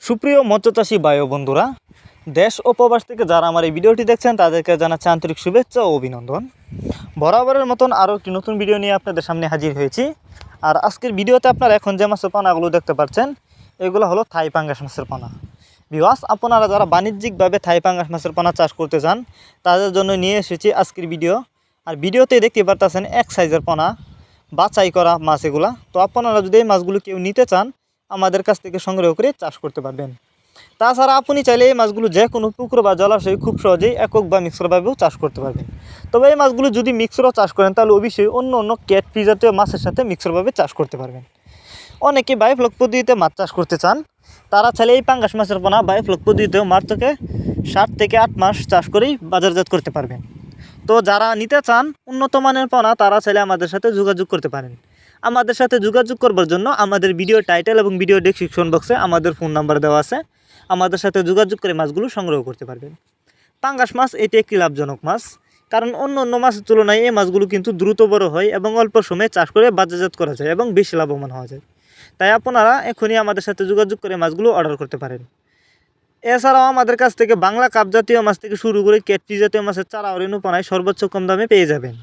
সুপ্রিয় মৎস্যচাষী ভাই ও বন্ধুরা, দেশ ও প্রবাস থেকে যারা আমার এই ভিডিওটি দেখছেন তাদেরকে জানাচ্ছি আন্তরিক শুভেচ্ছা ও অভিনন্দন। বরাবরের মতন আরও একটি নতুন ভিডিও নিয়ে আপনাদের সামনে হাজির হয়েছি। আর আজকের ভিডিওতে আপনারা এখন যে মাছের পোনাগুলো দেখতে পাচ্ছেন এগুলো হলো থাই পাঙ্গাস মাছের পোনা। ভিউয়ার্স, আপনারা যারা বাণিজ্যিকভাবে থাই পাঙ্গাস মাছের পোনা চাষ করতে চান তাদের জন্য নিয়ে এসেছি আজকের ভিডিও। আর ভিডিওতে দেখতে পারতেছেন এক সাইজের পোনা, বাছাই করা মাছ এগুলা। তো আপনারা যদি এই মাছগুলো কেউ নিতে চান আমাদের কাছ থেকে সংগ্রহ করে চাষ করতে পারবেন। তাছাড়া আপনি চাইলে এই মাছগুলো যে কোনো পুকুর বা জলাশয়ে খুব সহজেই একক বা মিক্সরভাবেও চাষ করতে পারবেন। তবে এই মাছগুলো যদি মিক্সরও চাষ করেন তাহলে অবশ্যই অন্য অন্য ক্যাটফিশ জাতীয় মাছের সাথে মিক্সরভাবে চাষ করতে পারবেন। অনেকে বায়োফ্লক পদ্ধতিতে মাছ চাষ করতে চান, তারা চাইলে এই পাঙ্গাস মাছের পোনা বায়োফ্লক পদ্ধতিতেও মাছ থেকে 7 থেকে 8 মাস চাষ করেই বাজারজাত করতে পারবেন। তো যারা নিতে চান উন্নত মানের পোনা তারা চাইলে আমাদের সাথে যোগাযোগ করতে পারেন। আমাদের সাথে যোগাযোগ করবার জন্য আমাদের ভিডিও টাইটেল এবং ভিডিও ডেসক্রিপশন বক্সে আমাদের ফোন নাম্বার দেওয়া আছে। আমাদের সাথে যোগাযোগ করে মাছগুলো সংগ্রহ করতে পারবেন। পাঙ্গাস মাছ এটি একটি লাভজনক মাছ, কারণ অন্য অন্য মাছের তুলনায় এই মাছগুলো কিন্তু দ্রুত বড় হয় এবং অল্প সময়ে চাষ করে বাজারজাত করা যায় এবং বেশি লাভবান হওয়া যায়। তাই আপনারা এখনই আমাদের সাথে যোগাযোগ করে মাছগুলো অর্ডার করতে পারেন। এছাড়াও আমাদের কাছ থেকে বাংলা কাপ জাতীয় মাছ থেকে শুরু করে ক্যাটফিশ জাতীয় মাছের চারা ও রেণু পোনায় সর্বোচ্চ কম দামে পেয়ে যাবেন।